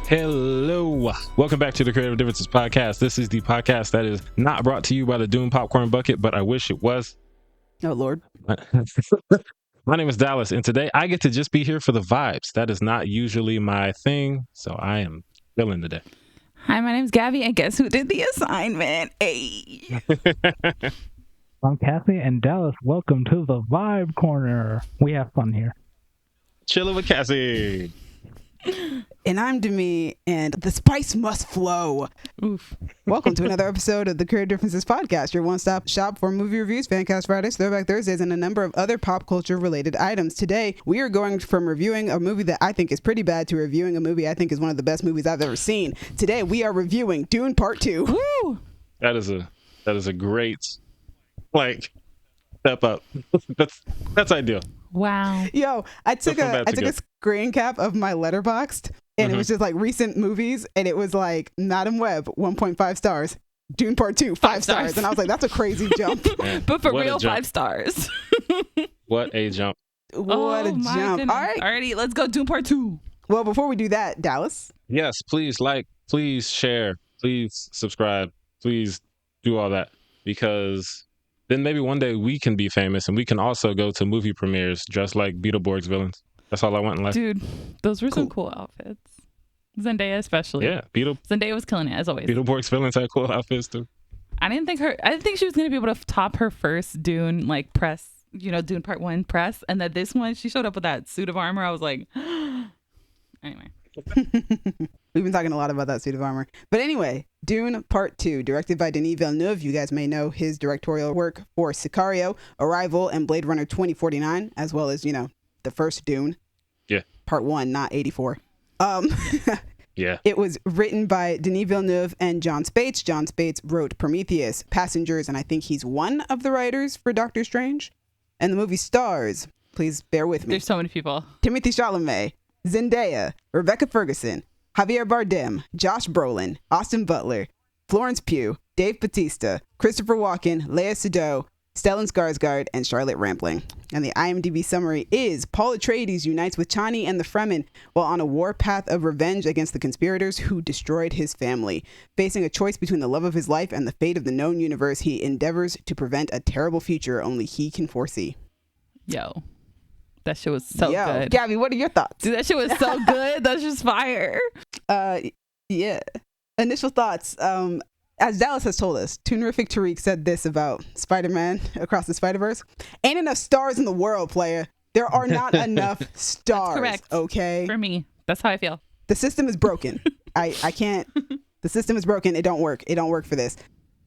Hello. Welcome back to the Creative Differences Podcast. This is the podcast that is not brought to you by the Dune Popcorn Bucket, but I wish it was. Oh, Lord. My name is Dallas, and today I get to just be here for the vibes. That is not usually my thing, so I am feeling today. Hi, my name's Gaby, and guess who did the assignment? Hey. I'm Cassie and Dallas. Welcome to the Vibe Corner. We have fun here. Chilling with Cassie. And I'm Demi, and the spice must flow. Oof. Welcome to another episode of the Creative Differences Podcast, your one-stop shop for movie reviews, Fancast Fridays, Throwback Thursdays, and a number of other pop culture-related items. Today, we are going from reviewing a movie that I think is pretty bad to reviewing a movie I think is one of the best movies I've ever seen. Today, we are reviewing Dune Part 2. Woo! That is a great, step up. That's ideal. Wow. Yo, I took a screen cap of my Letterboxd, and it was just recent movies, and it was Madam Web 1.5 stars, Dune Part 2 5 stars, and I was like, that's a crazy jump. Man, But for real, 5 stars. What a jump. What a jump. Goodness. All right. Alrighty, let's go Dune Part 2. Well, before we do that, Dallas. Yes, please please share, please subscribe, please do all that, because then maybe one day we can be famous and we can also go to movie premieres dressed like Beetleborgs villains. That's all I want in life. Dude, those were some cool outfits. Zendaya especially. Yeah, Zendaya was killing it as always. Beetleborgs villains had cool outfits too. I didn't think she was going to be able to top her first Dune press, Dune Part 1 press. And then this one, she showed up with that suit of armor. I was like, anyway. We've been talking a lot about that suit of armor. But anyway, Dune Part 2, directed by Denis Villeneuve. You guys may know his directorial work for Sicario, Arrival, and Blade Runner 2049, as well as, the first Dune. Yeah. Part 1, not 84. Yeah. It was written by Denis Villeneuve and John Spates. John Spates wrote Prometheus, Passengers, and I think he's one of the writers for Doctor Strange. And the movie stars, please bear with me. There's so many people. Timothée Chalamet, Zendaya, Rebecca Ferguson, Javier Bardem, Josh Brolin, Austin Butler, Florence Pugh, Dave Bautista, Christopher Walken, Lea Seydoux, Stellan Skarsgård, and Charlotte Rampling. And the IMDb summary is: Paul Atreides unites with Chani and the Fremen while on a warpath of revenge against the conspirators who destroyed his family. Facing a choice between the love of his life and the fate of the known universe, he endeavors to prevent a terrible future only he can foresee. Yo. That shit was so good. Gaby, what are your thoughts? Dude, that shit was so good. That's just fire. Yeah. Initial thoughts. As Dallas has told us, Toonerific Tariq said this about Spider-Man Across the Spider-Verse. Ain't enough stars in the world, player. There are not enough stars. That's correct. Okay? For me. That's how I feel. The system is broken. I can't. The system is broken. It don't work. It don't work for this.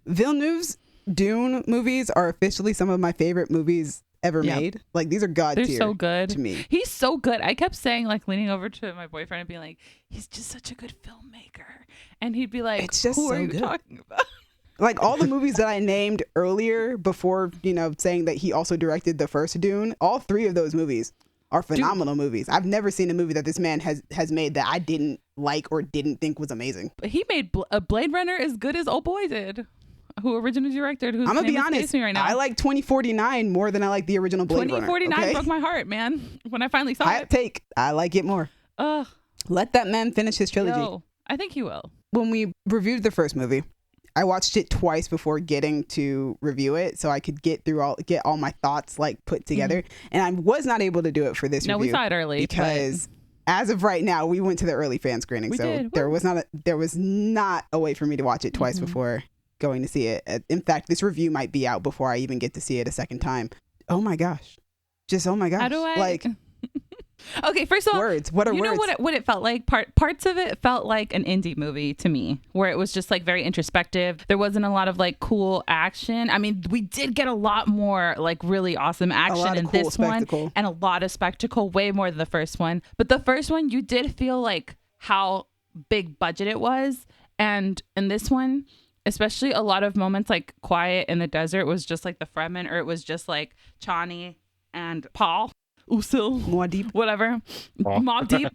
Villeneuve's Dune movies are officially some of my favorite movies ever made. These are god tier. They're so good to me. He's so good. I kept saying, leaning over to my boyfriend and being like, he's just such a good filmmaker. And he'd be like, it's just who so are you good. talking about? All the movies that I named earlier before, saying that he also directed the first Dune, all 3 of those movies are phenomenal movies. I've never seen a movie that this man has made that I didn't like or didn't think was amazing. He made a Blade Runner as good as Old Boy did, who originally directed. I'm gonna be honest. Me right now. I like 2049 more than I like the original Blade Runner. 2049 broke my heart, man. When I finally saw it. I like it more. Let that man finish his trilogy. Yo, I think he will. When we reviewed the first movie, I watched it twice before getting to review it, so I could get all my thoughts put together. And I was not able to do it for this review. No, we saw it early because as of right now, we went to the early fan screening, there was not a way for me to watch it twice before going to see it. In fact, this review might be out before I even get to see it a second time. Oh my gosh. Just oh my gosh. How do I Okay, first of all, words. What are words? You know what it felt like? Parts of it felt like an indie movie to me, where it was just very introspective. There wasn't a lot of cool action. I mean, we did get a lot more really awesome action in this one, and a lot of spectacle, way more than the first one. But the first one, you did feel how big budget it was, and in this one, especially a lot of moments quiet in the desert was just the Fremen, or it was just Chani and Paul. Usul, Muad'Dib, whatever, Mobb Deep.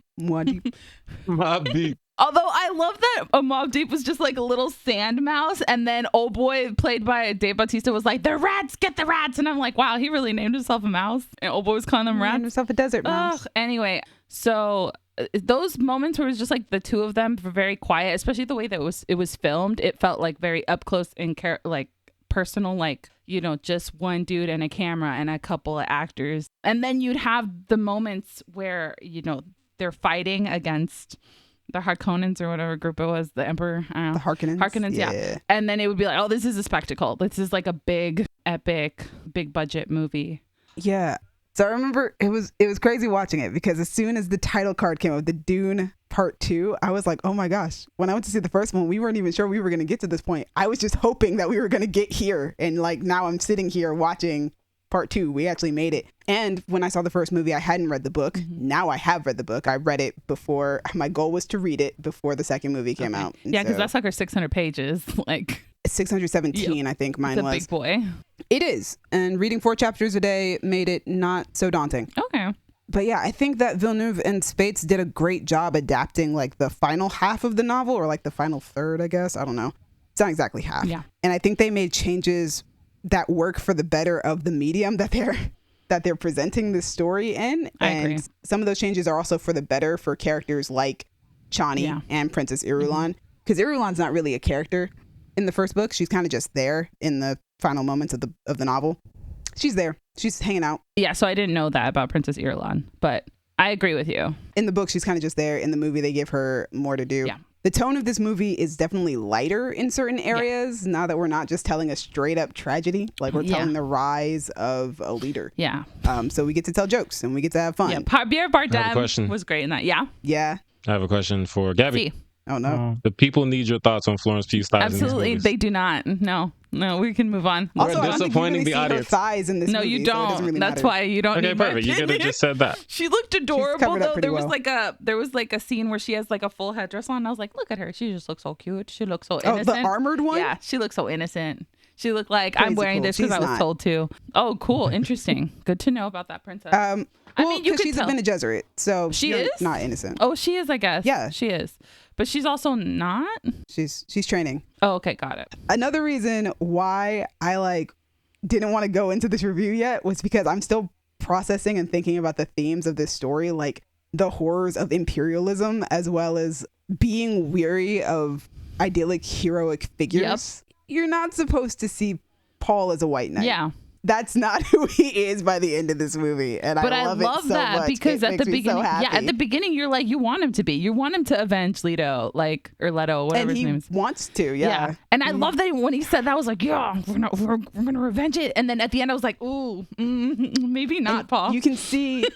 Mobb Deep. Although I love that Mobb Deep was just a little sand mouse, and then old boy played by Dave Bautista was like, "The rats, get the rats," and I'm like, wow, he really named himself a mouse, and old boy was calling them rats. Named himself a desert mouse. Anyway, so those moments where it was just like the two of them were very quiet, especially the way that it was filmed. It felt like very up close and like personal, like, you know, just one dude and a camera and a couple of actors. And then you'd have the moments where, you know, they're fighting against the Harkonnens or whatever group it was, the Emperor. I don't know. The Harkonnens. Harkonnens, yeah. And then it would be like, oh, this is a spectacle. This is like a big, epic, big budget movie. Yeah. So I remember it was crazy watching it, because as soon as the title card came up, the Dune Part 2, I was like, oh my gosh. When I went to see the first one, we weren't even sure we were going to get to this point. I was just hoping that we were going to get here. And like now I'm sitting here watching Part 2. We actually made it. And when I saw the first movie, I hadn't read the book. Now I have read the book. I read it before. My goal was to read it before the second movie came out. And yeah, because that's like our 600 pages. Like 617, I think mine was. It's a big boy. It is. And reading 4 chapters a day made it not so daunting. Okay. But yeah, I think that Villeneuve and Spates did a great job adapting like the final half of the novel, or like the final third, I guess. I don't know. It's not exactly half. Yeah. And I think they made changes that work for the better of the medium that they're presenting this story in. I agree. Some of those changes are also for the better for characters like Chani and Princess Irulan. Because Irulan's not really a character in the first book. She's kind of just there in the final moments of the novel. She's there. She's hanging out. Yeah, so I didn't know that about Princess Irulan, but I agree with you. In the book, she's kind of just there. In the movie, they give her more to do. Yeah. The tone of this movie is definitely lighter in certain areas, now that we're not just telling a straight up tragedy. Like we're telling the rise of a leader. Yeah. So we get to tell jokes and we get to have fun. Yeah. Javier Bardem was great in that. Yeah. Yeah. I have a question for Gaby. Oh no. The people need your thoughts on Florence Pugh's thighs. Absolutely, they do not. No, we can move on. Also, We're disappointing the audience. Thighs in this no, movie, you don't. So it doesn't really That's matter. why you don't. Okay, need perfect. You could have just said that. She looked adorable though. There was well. like a scene where she has like a full headdress on. And I was like, look at her. She just looks so cute. She looks so innocent. Oh, the armored one? Yeah, she looks so innocent. She looked like Crazy I'm wearing cool. this because I was told to. Oh, cool, interesting. Good to know about that princess. Well, I mean, you could she's tell. a Bene Gesserit, so She you're is not innocent. Oh, she is, I guess. Yeah, she is, but she's also not. She's training. Oh, okay, got it. Another reason why I didn't want to go into this review yet was because I'm still processing and thinking about the themes of this story, like the horrors of imperialism, as well as being weary of idyllic heroic figures. Yep. You're not supposed to see Paul as a white knight. Yeah. That's not who he is by the end of this movie, and I love it so that much. Because it at the beginning, so at the beginning, you're like, you want him to be, you want him to avenge Leto, or Leto, whatever his name is. And he wants to, yeah. And I love that when he said that, I was like, yeah, we're gonna revenge it. And then at the end, I was like, ooh, maybe not, and Paul. You can see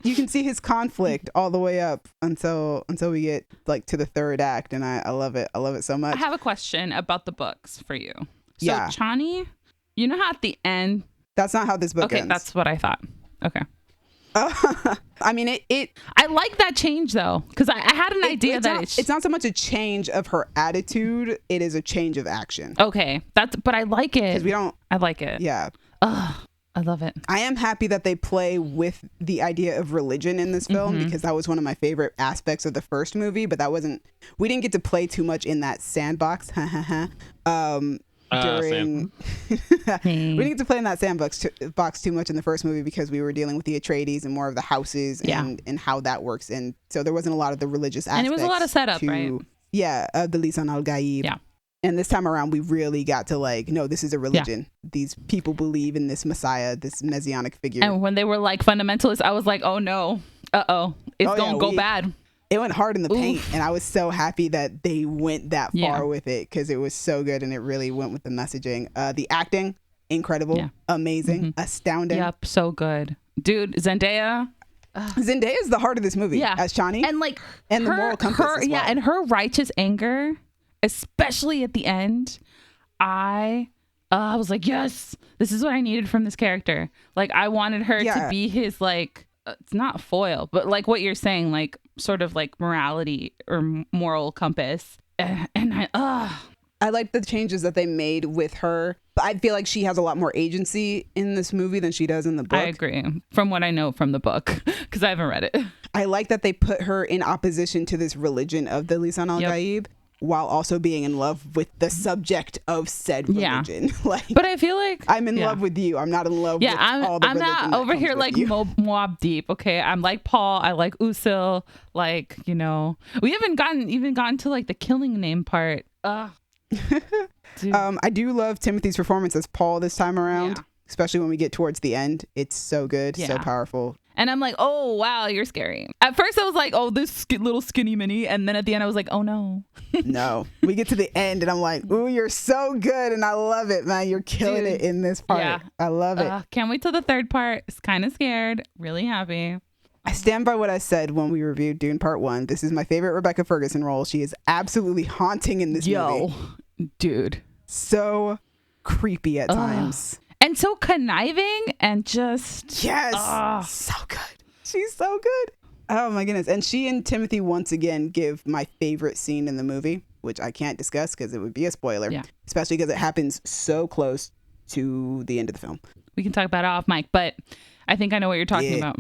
his conflict all the way up until we get to the third act, and I love it. I love it so much. I have a question about the books for you. So yeah. Chani, you know how at the end. That's not how this book ends. Okay, that's what I thought. Okay. I mean, I like that change though, because I had an idea it's not so much a change of her attitude; it is a change of action. Okay, but I like it. I like it. Yeah. I love it. I am happy that they play with the idea of religion in this film, because that was one of my favorite aspects of the first movie. But we didn't get to play too much in that sandbox. We didn't get to play in that sandbox too much in the first movie because we were dealing with the Atreides and more of the houses and how that works, and so there wasn't a lot of the religious aspects. And it was a lot of setup, right? Yeah, the Lisan al-Gaib. Yeah. And this time around, we really got to no, this is a religion. Yeah. These people believe in this Messiah, this messianic figure. And when they were fundamentalists, I was like, oh no, it's gonna go bad. It went hard in the paint, and I was so happy that they went that far with it because it was so good and it really went with the messaging. The acting, incredible, amazing, astounding. Yep, so good. Dude, Zendaya. Zendaya is the heart of this movie as Chani. And the moral compass as well. Yeah, and her righteous anger, especially at the end, I was like, yes, this is what I needed from this character. I wanted her to be his it's not foil, but what you're saying, sort of morality or moral compass. And I like the changes that they made with her. I feel like she has a lot more agency in this movie than she does in the book. I agree, from what I know from the book, because I haven't read it. I like that they put her in opposition to this religion of the Lisan al-Gaib. while also being in love with the subject of said religion. Like, but I feel like I'm in love with you. I'm not in love with all the I'm religion not over here like Moab Deep, okay? I'm like Paul. I like Usil. Like, you know, we haven't gotten to like the killing name part. I do love Timothy's performance as Paul this time around, Yeah. especially when we get towards the end. It's so good, so powerful. And I'm like, oh, wow, you're scary. At first, I was like, oh, this little skinny mini. And then at the end, I was like, oh, no. No. We get to the end, and I'm like, ooh, you're so good. And I love it, man. You're killing it in this part. Yeah. I love it. Can't wait till the third part. It's kind of scared. Really happy. I stand by what I said when we reviewed Dune Part 1. This is my favorite Rebecca Ferguson role. She is absolutely haunting in this movie. Dude. So creepy at times. And so conniving and just... Yes. So good. She's so good. Oh, my goodness. And she and Timothy once again give my favorite scene in the movie, which I can't discuss because it would be a spoiler. Yeah. Especially because it happens so close to the end of the film. We can talk about it off mic, but I think I know what you're talking about.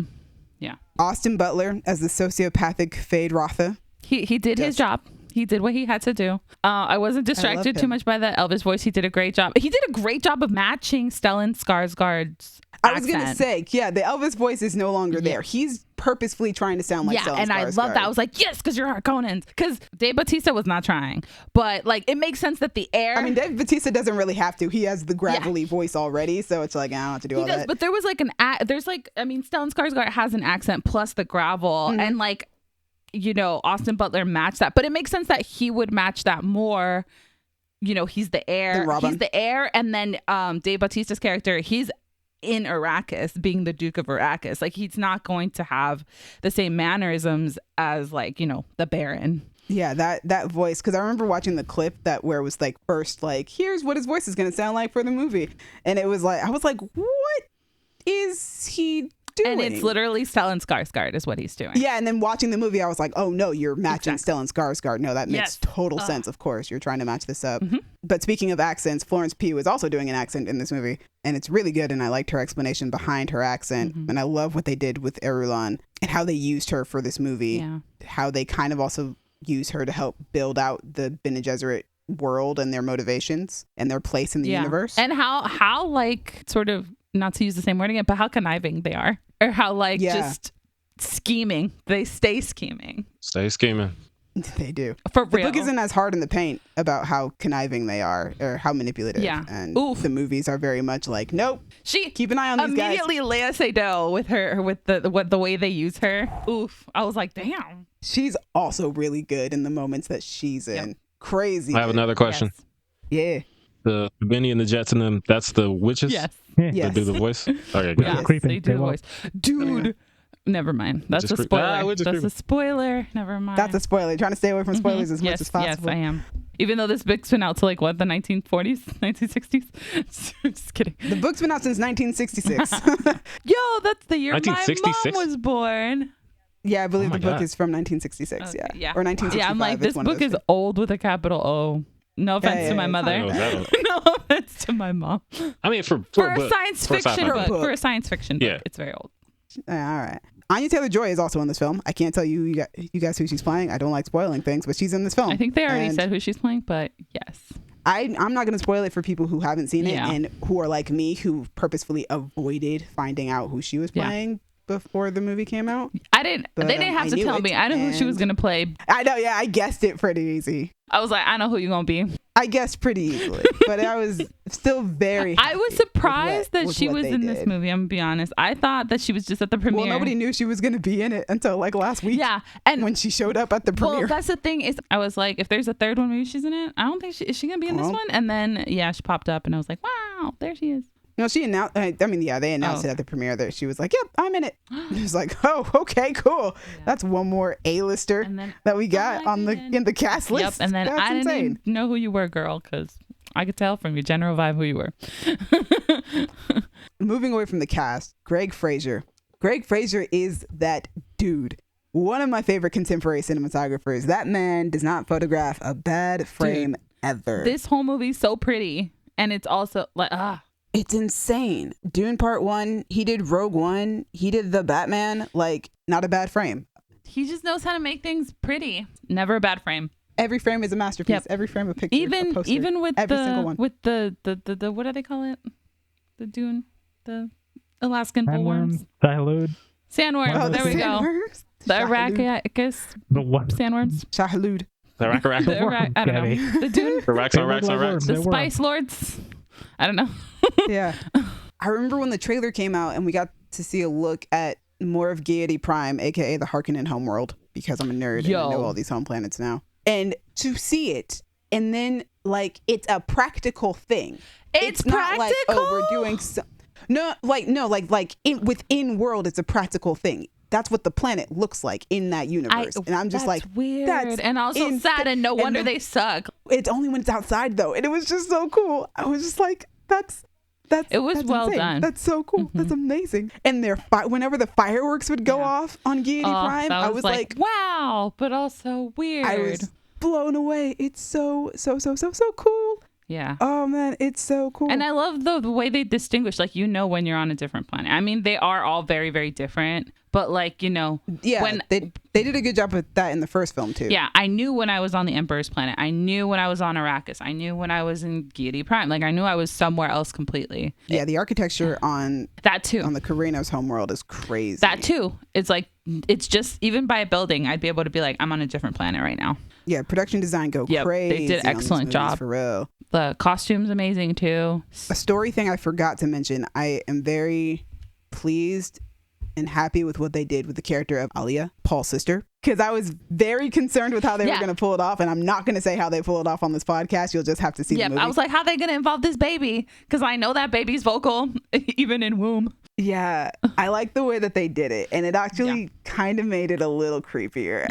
Yeah. Austin Butler as the sociopathic Feyd-Rautha. He did his job. He did what he had to do. I wasn't distracted too much by the Elvis voice. He did a great job. He did a great job of matching Stellan Skarsgård's accent. I was going to say, yeah, the Elvis voice is no longer there. He's purposefully trying to sound like Stellan Skarsgård. And I love that. I was like, yes, because you're Harkonnens. Because Dave Bautista was not trying. But like, it makes sense that the air... I mean, Dave Bautista doesn't really have to. He has the gravelly voice already. So it's like, I don't have to do all that. But there was like Stellan Skarsgård has an accent plus the gravel. Mm-hmm. And like, you know, Austin Butler matched that. But it makes sense that he would match that more. You know, he's the heir. He's the heir. And then Dave Bautista's character, he's in Arrakis, being the Duke of Arrakis. Like, he's not going to have the same mannerisms as, like, you know, the Baron. Yeah, that voice. Because I remember watching the clip where it was like, first, like, here's what his voice is going to sound like for the movie. And it was like, I was like, what is he doing? And it's literally Stellan Skarsgård is what he's doing. Yeah, and then watching the movie, I was like, oh no, you're matching Stellan Skarsgård. No, that makes total sense. Of course, you're trying to match this up. Mm-hmm. But speaking of accents, Florence Pugh is also doing an accent in this movie, and it's really good. And I liked her explanation behind her accent, and I love what they did with Irulan and how they used her for this movie. Yeah. How they kind of also use her to help build out the Bene Gesserit world and their motivations and their place in the universe. And how like sort of, not to use the same word again, but how conniving they are, or how like just scheming. They stay scheming. Stay scheming. They do. For real. The book isn't as hard in the paint about how conniving they are or how manipulative. Yeah. And the movies are very much like, nope. Keep an eye on these guys. Immediately Lea Seydoux with the way they use her. Oof. I was like, damn. She's also really good in the moments that she's in. Yep. Crazy. I have another question. Yes. Yeah. The Benny and the Jets and them, that's the witches? Yes. They do the voice? Okay, good. Yes, they do the voice. Dude. Never mind. That's a spoiler. That's a spoiler. Never mind. That's a spoiler. Trying to stay away from spoilers as much as possible. Yes, I am. Even though this book's been out to like what, the 1940s, 1960s? Just kidding. The book's been out since 1966. Yo, that's the year my mom was born. Yeah, I believe the book is from 1966. Okay, yeah. Or 1965. Yeah, I'm like, this book is old with a capital O. No offense to my mother. No offense to my mom. I mean, for a science fiction book. For a science fiction book, it's very old. All right. Anya Taylor-Joy is also in this film. I can't tell you guys who she's playing. I don't like spoiling things, but she's in this film. I think they already said who she's playing, but yes. I'm not going to spoil it for people who haven't seen it and who are like me, who purposefully avoided finding out who she was playing before the movie came out. They didn't have to tell me. I know who she was going to play. I know, yeah. I guessed it pretty easy. I was like, I know who you're going to be. I guessed pretty easily, but I was still very happy. I was surprised that she was in this movie, I'm going to be honest. I thought that she was just at the premiere. Well, nobody knew she was going to be in it until like last week. Yeah. And when she showed up at the premiere. Well, that's the thing is, I was like, if there's a third one, maybe she's in it. I don't think is she going to be in this one? And then, she popped up and I was like, wow, there she is. No, she announced. They announced it at the premiere that she was like, "Yep, I'm in it." It was like, "Oh, okay, cool. Yeah. That's one more A-lister that we got in the cast list." Yep, and then that's I insane. Didn't know who you were, girl, because I could tell from your general vibe who you were. Moving away from the cast, Greg Fraser. Greg Fraser is that dude. One of my favorite contemporary cinematographers. That man does not photograph a bad frame ever. This whole movie's so pretty, and it's also like It's insane. Dune Part 1, he did Rogue One, he did The Batman, like, not a bad frame. He just knows how to make things pretty. Never a bad frame. Every frame is a masterpiece. Yep. Every frame a picture, a poster. Even with every single one. with the what do they call it? The Dune, the Alaskan bullworms. Sandworms. Sandworms. Oh, there we go. sandworms? The Shahalud. Arachis The what? sandworms. Shahalud. The rack, rack. The I don't Gabby. know. The Dune. The racks on racks on racks. The Spice Lords. I don't know. Yeah. I remember when the trailer came out and we got to see a look at more of Gaiety Prime, aka the Harkonnen homeworld, because I'm a nerd and I know all these home planets now. And to see it, and then like it's a practical thing. It's not like, oh, practical? we're doing within world, it's a practical thing. That's what the planet looks like in that universe. And I'm just like, weird. that's and also sad, and no wonder they suck. It's only when it's outside though. And it was just so cool. I was just like, it was that's well insane. done. That's so cool. That's amazing. And whenever the fireworks would go off on Gaiety Prime, I was like, wow, but also weird. I was blown away. It's so cool. Yeah. Oh man, it's so cool. And I love the way they distinguish, like, when you're on a different planet. I mean, they are all very, very different, but like, yeah, when they did a good job with that in the first film too. Yeah, I knew when I was on the Emperor's planet. I knew when I was on Arrakis. I knew when I was in Gaiety Prime. Like, I knew I was somewhere else completely. Yeah, the architecture on that too on the Carrenos homeworld is crazy. That too. It's like, it's just, even by a building, I'd be able to be like, I'm on a different planet right now. Yeah, production design crazy. They did an excellent job for real. The costume's amazing too. A story thing I forgot to mention. I am very pleased and happy with what they did with the character of Alia, Paul's sister, because I was very concerned with how they were going to pull it off, and I'm not going to say how they pull it off on this podcast. You'll just have to see the movie. I was like, how are they going to involve this baby? Because I know that baby's vocal, even in womb. Yeah, I like the way that they did it, and it actually kind of made it a little creepier.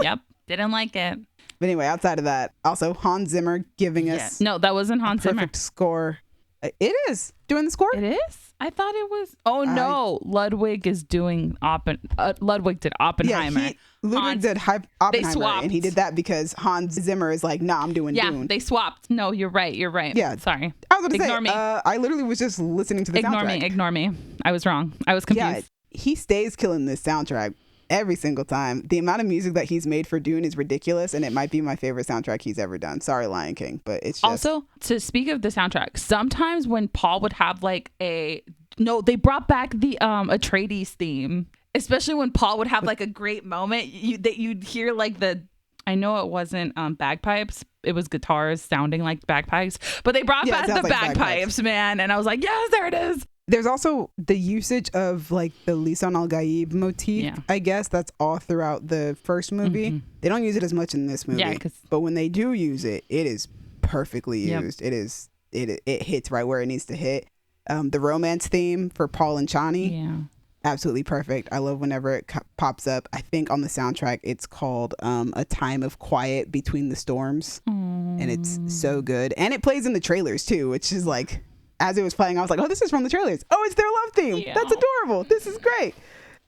Yep, didn't like it. But anyway, outside of that, also Hans Zimmer giving us no, that wasn't Hans Zimmer. Perfect score. It is doing the score. It is. I thought it was. Oh no, Ludwig is doing Ludwig did Oppenheimer. Yeah, Ludwig did Oppenheimer, they swapped. And he did that because Hans Zimmer is like, nah, I'm doing Dune. Yeah, they swapped. No, you're right. Yeah, sorry. I was going to say, me. I literally was just listening to the soundtrack. Ignore me. I was wrong. I was confused. Yeah, he stays killing this soundtrack every single time. The amount of music that he's made for Dune is ridiculous, and it might be my favorite soundtrack he's ever done. Sorry, Lion King, but it's just... Also, to speak of the soundtrack, sometimes when Paul would have like they brought back the Atreides theme, especially when Paul would have like a great moment. You'd hear like I know it wasn't bagpipes. It was guitars sounding like bagpipes, but they brought back the bagpipes, man. And I was like, yes, there it is. There's also the usage of like the Lisan al-Gaib motif, I guess, that's all throughout the first movie. They don't use it as much in this movie, but when they do use it, it is perfectly used. It hits right where it needs to hit. The romance theme for Paul and Chani, absolutely perfect. I love whenever it pops up. I think on the soundtrack it's called A Time of Quiet Between the Storms, and it's so good. And it plays in the trailers too, which is like, as it was playing, I was like, oh, this is from the trailers. Oh, it's their love theme. That's adorable. This is great.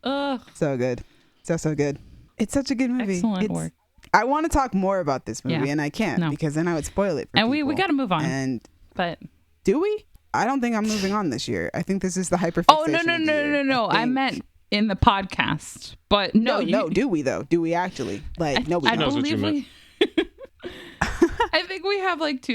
So good. So good. It's such a good movie. Excellent work. I want to talk more about this movie, and I can't because then I would spoil it for people. And we got to move on. But do we? I don't think I'm moving on this year. I think this is the hyperfixation. No. I meant in the podcast. But no. Do we though? Do we actually? Like, no, we don't. I believe we... I think we have like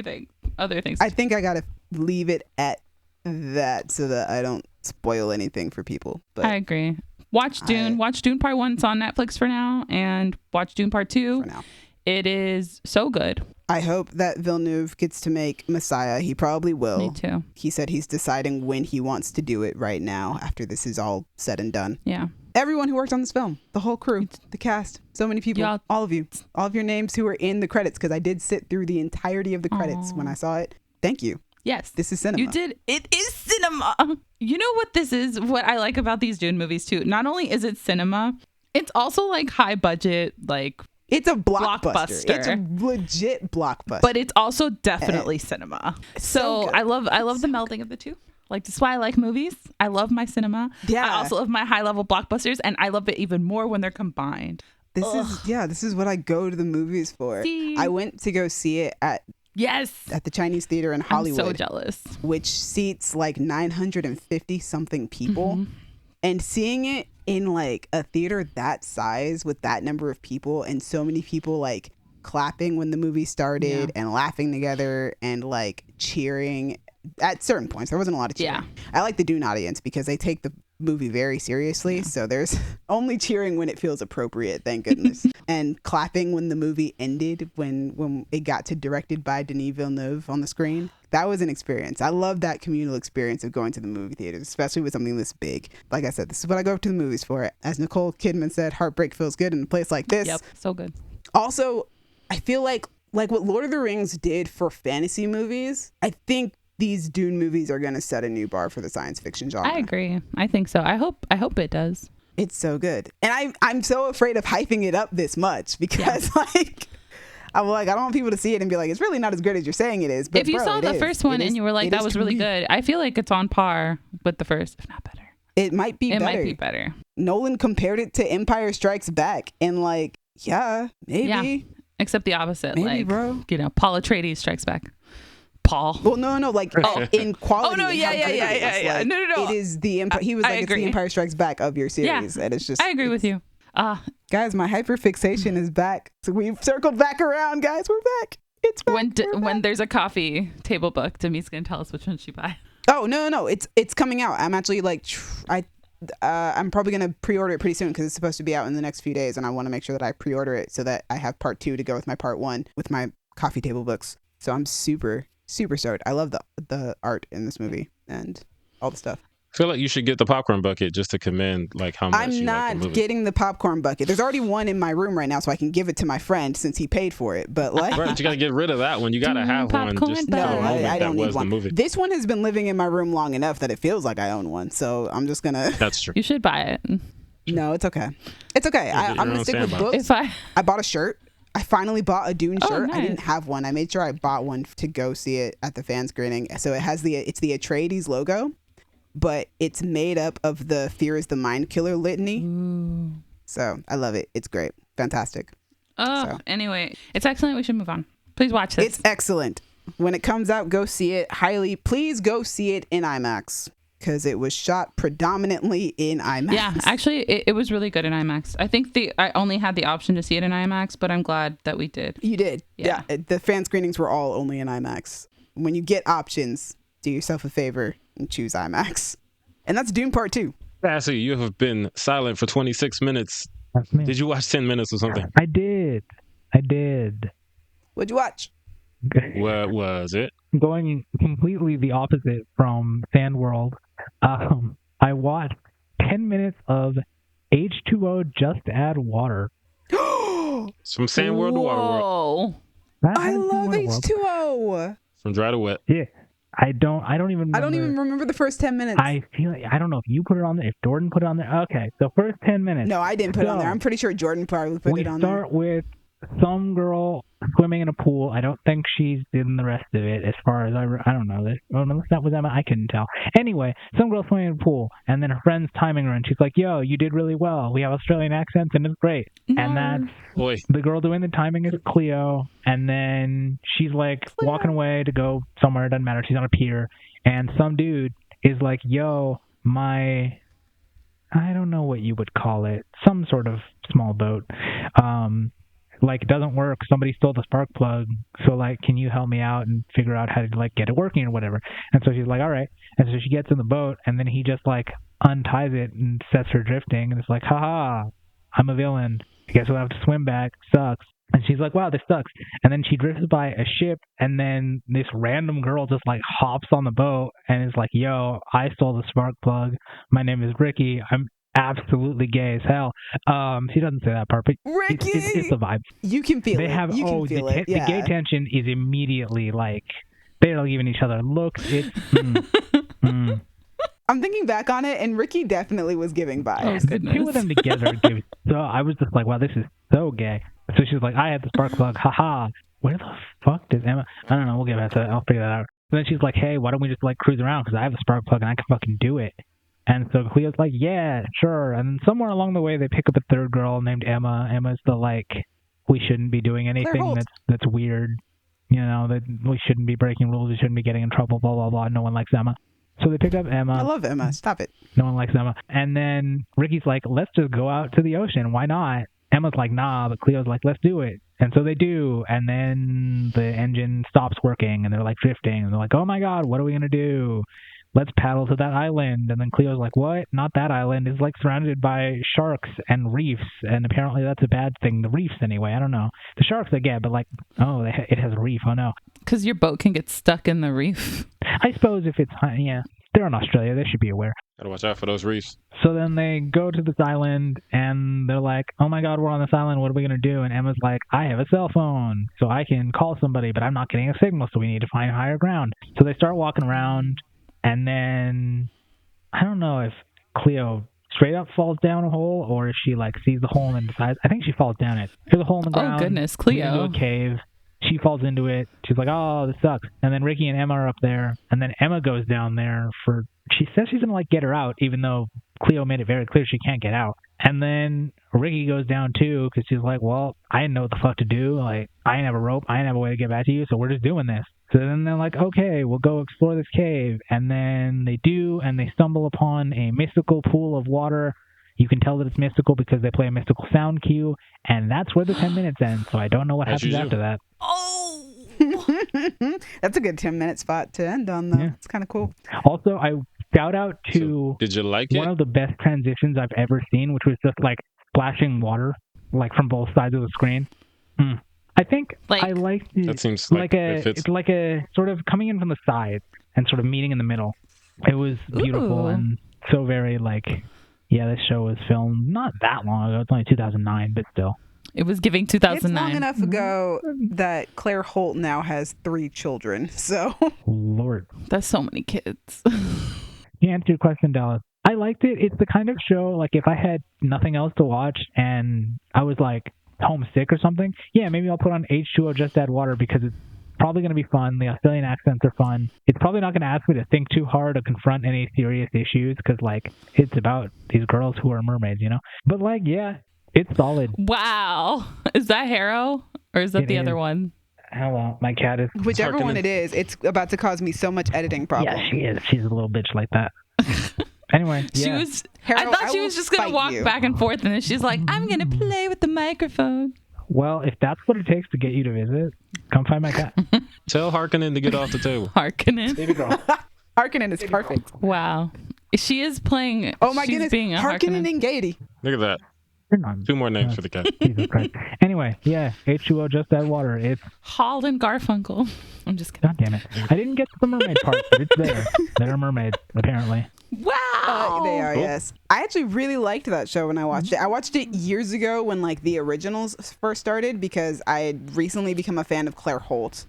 other things. I think I got to leave it at that so that I don't spoil anything for people. But I agree. Watch Dune. Watch Dune Part 1. It's on Netflix for now. And watch Dune Part 2. For now. It is so good. I hope that Villeneuve gets to make Messiah. He probably will. Me too. He said he's deciding when he wants to do it right now after this is all said and done. Yeah. Everyone who worked on this film, the whole crew, the cast, so many people, all of you, all of your names who were in the credits, because I did sit through the entirety of the credits when I saw it. Thank you. Yes. This is cinema. You did. It is cinema. You know what this is? What I like about these Dune movies too. Not only is it cinema, it's also like high budget, like it's a blockbuster. It's a legit blockbuster. But it's also definitely cinema. So I love the melding of the two. Like, that's why I like movies. I love my cinema. Yeah. I also love my high level blockbusters, and I love it even more when they're combined. This is what I go to the movies for. See? I went to go see it at the Chinese Theater in Hollywood. I'm so jealous. Which seats like 950 something people. And seeing it in like a theater that size with that number of people and so many people like clapping when the movie started and laughing together and like cheering at certain points. There wasn't a lot of cheering. I like the Dune audience because they take the movie very seriously, so there's only cheering when it feels appropriate, thank goodness. And clapping when the movie ended, when it got to directed by Denis Villeneuve on the screen. That was an experience. I love that communal experience of going to the movie theaters, especially with something this big. Like I said, this is what I go to the movies for. As Nicole Kidman said, heartbreak feels good in a place like this. Yep, so good. Also, I feel like what Lord of the Rings did for fantasy movies, I think these Dune movies are going to set a new bar for the science fiction genre. I agree. I think so. I hope it does. It's so good. And I'm so afraid of hyping it up this much because I'm like, I don't want people to see it and be like, it's really not as good as you're saying it is. But if you saw the first one and you were like, that was really good, I feel like it's on par with the first, if not better. It might be better. It might be better. Nolan compared it to Empire Strikes Back and like, yeah, maybe. Yeah. Except the opposite. Maybe, like, bro. Paul Atreides Strikes Back. Paul. Well, no, like in quality. Oh no, yeah. Like, no. It is the Empire. He was like, it's the Empire Strikes Back of your series, and it's just. I agree with you. Guys, my hyperfixation is back. So we've circled back around, guys. We're back. It's back. When there's a coffee table book, Demi's gonna tell us which one she buy. Oh no, it's coming out. I'm actually like, I'm probably gonna pre-order it pretty soon because it's supposed to be out in the next few days, and I want to make sure that I pre-order it so that I have part 2 to go with my part 1 with my coffee table books. So I'm super stoked. I love the art in this movie and all the stuff. I feel like you should get the popcorn bucket just to commend like how much I'm not getting the popcorn bucket. There's already one in my room right now, so I can give it to my friend since he paid for it. But like, right, you gotta get rid of that one. You gotta have one. Just no, I don't need one. This one has been living in my room long enough that it feels like I own one. So I'm just gonna. That's true. You should buy it. No, it's okay. It's okay. I'm gonna stick with books. I bought a shirt. I finally bought a Dune shirt. Nice. I didn't have one. I made sure I bought one to go see it at the fan screening. So it has it's the Atreides logo, but it's made up of the Fear is the Mind Killer litany. Ooh. So I love it. It's great. Fantastic. Anyway, it's excellent. We should move on. Please watch this. It's excellent. When it comes out, go see it. Please go see it in IMAX. Because it was shot predominantly in IMAX. Yeah, actually, it was really good in IMAX. I think I only had the option to see it in IMAX, but I'm glad that we did. You did. Yeah. The fan screenings were all only in IMAX. When you get options, do yourself a favor and choose IMAX. And that's Dune Part 2. Cassie, you have been silent for 26 minutes. That's me. Did you watch 10 minutes or something? I did. What'd you watch? What was it? Going completely the opposite from Fan World. I watched 10 minutes of H2O Just Add Water. From Sand World to Water World. I love H2O. From dry to wet. Yeah. I don't even remember the first 10 minutes. I feel like, I don't know if you put it on there, if Jordan put it on there. Okay, so first 10 minutes. No, I didn't put it on there. I'm pretty sure Jordan probably put it on there. We start with some girl swimming in a pool. I don't think she's in the rest of it as far as I don't know. Unless that was Emma, I couldn't tell. Anyway, some girl swimming in a pool, and then her friend's timing her, and she's like, yo, you did really well. We have Australian accents, and it's great. No. And that's the girl doing the timing is Cleo, and then she's like walking away to go somewhere. It doesn't matter. She's on a pier, and some dude is like, yo, I don't know what you would call it, some sort of small boat. Like, it doesn't work. Somebody stole the spark plug. So, like, can you help me out and figure out how to, like, get it working or whatever? And so she's like, all right. And so she gets in the boat, and then he just, like, unties it and sets her drifting. And it's like, haha, I'm a villain. I guess we'll have to swim back. Sucks. And she's like, wow, this sucks. And then she drifts by a ship, and then this random girl just, like, hops on the boat and is like, yo, I stole the spark plug. My name is Ricky. I'm absolutely gay as hell. She doesn't say that part, but Ricky! It's the vibe. You can feel they it. Have, you can feel it. The gay tension is immediately like they're giving each other looks. I'm thinking back on it, and Ricky definitely was giving vibes. The two of them together. So I was just like, wow, this is so gay. So she's like, I had the spark plug. Haha. Where the fuck does Emma? I don't know. We'll get back to that. I'll figure that out. And then she's like, hey, why don't we just like cruise around? Because I have the spark plug and I can fucking do it. And so Cleo's like, yeah, sure. And somewhere along the way, they pick up a third girl named Emma. Emma's the, like, we shouldn't be doing anything that's weird. You know, that we shouldn't be breaking rules. We shouldn't be getting in trouble, blah, blah, blah. No one likes Emma. So they pick up Emma. I love Emma. Stop it. No one likes Emma. And then Ricky's like, let's just go out to the ocean. Why not? Emma's like, nah. But Cleo's like, let's do it. And so they do, and then the engine stops working, and they're like drifting, and they're like, oh my god, what are we going to do? Let's paddle to that island. And then Cleo's like, what? Not that island. It's like surrounded by sharks and reefs, and apparently that's a bad thing. The reefs, anyway. I don't know. The sharks I get, but like, oh, it has a reef. Oh no. Because your boat can get stuck in the reef. I suppose if it's, yeah, they're in Australia. They should be aware. Gotta watch out for those reefs. So then they go to this island, and they're like, oh my god, we're on this island. What are we going to do? And Emma's like, I have a cell phone, so I can call somebody, but I'm not getting a signal, so we need to find higher ground. So they start walking around, and then I don't know if Cleo straight up falls down a hole, or if she like sees the hole and decides. I think she falls down it. There's a hole in the ground. Oh goodness, Into Cleo. a cave. She falls into it. She's like, oh, this sucks. And then Ricky and Emma are up there. And then Emma goes down there for... She says she's going to, like, get her out, even though Cleo made it very clear she can't get out. And then Ricky goes down, too, because she's like, well, I didn't know what the fuck to do. Like, I didn't have a rope. I didn't have a way to get back to you, so we're just doing this. So then they're like, okay, we'll go explore this cave. And then they do, and they stumble upon a mystical pool of water. You can tell that it's mystical because they play a mystical sound cue, and that's where the 10 minutes end, so I don't know what happens after that. Oh! That's a good 10-minute spot to end on, though. Yeah. It's kind of cool. Also, I shout out to did you like one it? of the best transitions I've ever seen, which was just like splashing water, like from both sides of the screen. I think Like- I liked it. That seems like it fits. It's like a sort of coming in from the side and sort of meeting in the middle. It was beautiful Ooh. and so very like, yeah, this show was filmed not that long ago. It's only 2009, but still. It was giving It's 2009. long enough ago that Claire Holt now has 3 children, so... Lord. That's so many kids. You answered your question, Dallas. I liked it. It's the kind of show, like, if I had nothing else to watch and I was, like, homesick or something, yeah, maybe I'll put on H2O Just Add Water because it's probably going to be fun. The Australian accents are fun. It's probably not going to ask me to think too hard or confront any serious issues because, like, it's about these girls who are mermaids, you know? But, like, yeah, it's solid. Wow. Is that Harrow? Or is that It the is. other one? Hello, my cat is... Whichever one Harkonnen. it is, it's about to cause me so much editing problems. Yeah, she is. She's a little bitch like that. Anyway, yeah. She was. Harrow, I thought I she will was just gonna fight walk you. back and forth, and then she's like, "I'm gonna play with the microphone." Well, if that's what it takes to get you to visit, come find my cat. Tell Harkonnen to get off the table. Harkonnen. Baby girl. Harkonnen is perfect. Wow. She is playing. Oh my she's goodness, being a Harkonnen and Gaby. Look at that. You're not- 2 more names for the cat. Jesus Christ. Anyway, yeah, H2O Just Add Water. It's, Hall and Garfunkel. I'm just kidding. god damn it. I didn't get to the mermaid part, but it's there. They're mermaids, apparently. Wow. They are, Cool. yes. I actually really liked that show when I watched it. I watched it years ago when like the originals first started because I had recently become a fan of Claire Holt,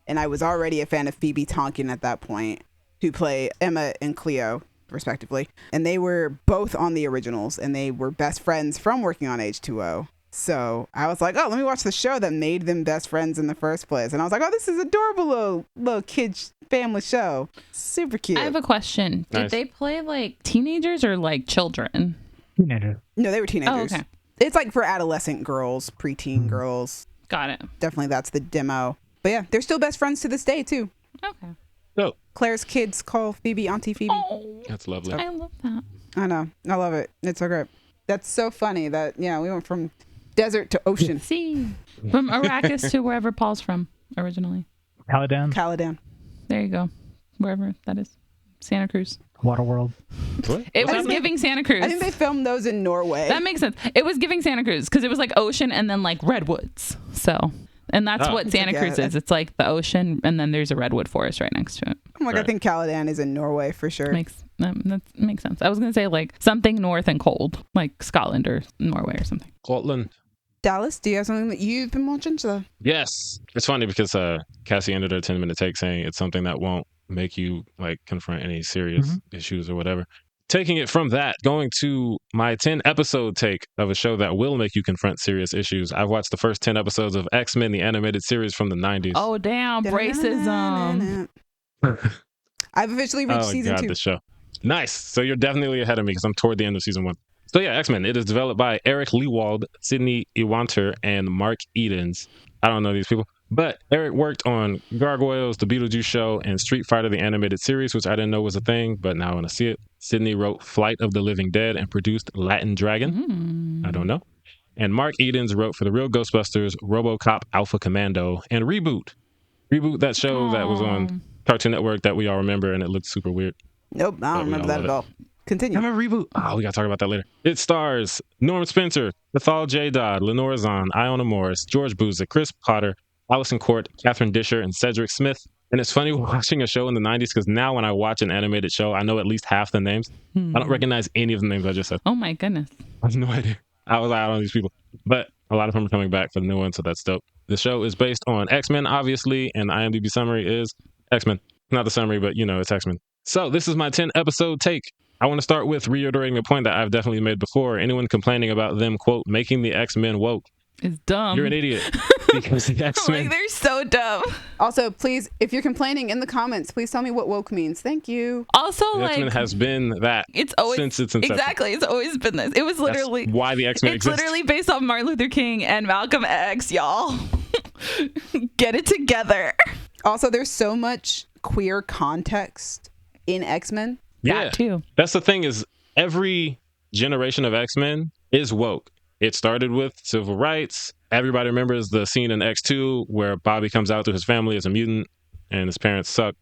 and I was already a fan of Phoebe Tonkin at that point, who play Emma and Cleo respectively. And they were both on the originals, and they were best friends from working on H2O. So I was like, oh, let me watch the show that made them best friends in the first place. And I was like, oh, this is adorable little kid family show. Super cute. I have a question. Did Nice. they play like teenagers or like children? Teenagers. No, they were teenagers. Oh, okay. It's like for adolescent girls, preteen girls. Got it. Definitely that's the demo. But yeah, they're still best friends to this day, too. Okay. Oh, Claire's kids call Phoebe Auntie Phoebe. Oh, that's lovely. I love that. I know. I love it. It's so great. That's so funny that, yeah, we went from desert to ocean. See, from Arrakis to wherever Paul's from originally. Caladan. Caladan. There you go. Wherever that is. Santa Cruz. Waterworld. What? It What's was happening? giving Santa Cruz. I think they filmed those in Norway. That makes sense. It was giving Santa Cruz because it was like ocean and then like redwoods. So, and that's Oh. what Santa Cruz is. It's like the ocean and then there's a redwood forest right next to it. I'm like, I Right. think Caladan is in Norway for sure. That makes sense. I was gonna say like something north and cold, like Scotland or Norway or something. Scotland. Dallas, do you have something that you've been watching? So Yes. It's funny because Cassie ended her 10-minute take saying it's something that won't make you like confront any serious issues or whatever. Taking it from that, going to my 10-episode take of a show that will make you confront serious issues. I've watched the first 10 episodes of X-Men, the animated series from the 90s. Oh damn, racism. I've officially reached season 2. The show. Nice. So you're definitely ahead of me because I'm toward the end of season 1. So yeah, X-Men. It is developed by Eric Lewald, Sidney Ewanter, and Mark Edens. I don't know these people. But Eric worked on Gargoyles, The Beetlejuice Show, and Street Fighter, the animated series, which I didn't know was a thing, but now I want to see it. Sidney wrote Flight of the Living Dead and produced Latin Dragon. I don't know. And Mark Edens wrote for The Real Ghostbusters, RoboCop Alpha Commando, and Reboot. Reboot, that show that was on Cartoon Network that we all remember, and it looked super weird. Nope, I don't remember that at all. Continue. Remember Reboot? Oh, we got to talk about that later. It stars Norm Spencer, Bethal J. Dodd, Lenore Zahn, Iona Morris, George Buza, Chris Potter, Allison Court, Catherine Disher, and Cedric Smith. And it's funny watching a show in the 90s because now when I watch an animated show, I know at least half the names. I don't recognize any of the names I just said. Oh my goodness. I have no idea. I was like, I don't know these people. But a lot of them are coming back for the new one, so that's dope. The show is based on X-Men, obviously, and the IMDb summary is X-Men. Not the summary, but it's X-Men. So this is my 10-episode take. I want to start with reiterating a point that I've definitely made before. Anyone complaining about them, quote, making the X-Men woke is dumb. You're an idiot. Because the X-Men... they're so dumb. Also, please, if you're complaining in the comments, please tell me what woke means. Thank you. Also, the X-Men has been that since its inception. Exactly. It's always been this. It was literally... That's why the X-Men exist. It's literally based on Martin Luther King and Malcolm X, y'all. Get it together. Also, there's so much queer context in X-Men. Yeah, that too. That's the thing is every generation of X-Men is woke. It started with civil rights. Everybody remembers the scene in X2 where Bobby comes out to his family as a mutant and his parents suck.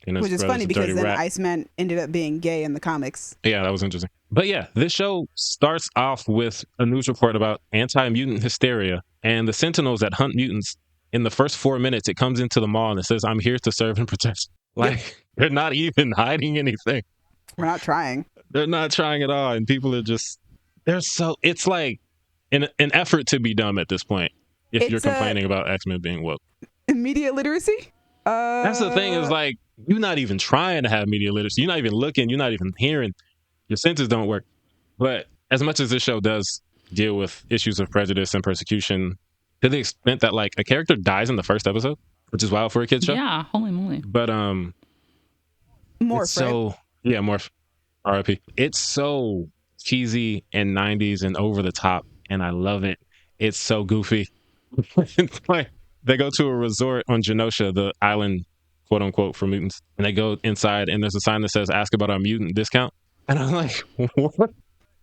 And which is funny because then Iceman ended up being gay in the comics. Yeah, that was interesting. But yeah, this show starts off with a news report about anti-mutant hysteria and the Sentinels that hunt mutants. In the first 4 minutes, it comes into the mall and it says, "I'm here to serve and protect." They're not even hiding anything. We're not trying. They're not trying at all. And people are just, it's like an effort to be dumb at this point. If you're complaining about X-Men being woke. Media literacy? That's the thing is like, you're not even trying to have media literacy. You're not even looking. You're not even hearing. Your senses don't work. But as much as this show does deal with issues of prejudice and persecution, to the extent that like a character dies in the first episode, which is wild for a kid's show. Yeah, holy moly. But Morph, Morph. R.I.P. It's so cheesy and 90s and over the top, and I love it. It's so goofy. It's like they go to a resort on Genosha, the island, quote unquote, for mutants, and they go inside, and there's a sign that says "Ask about our mutant discount," and I'm like, what?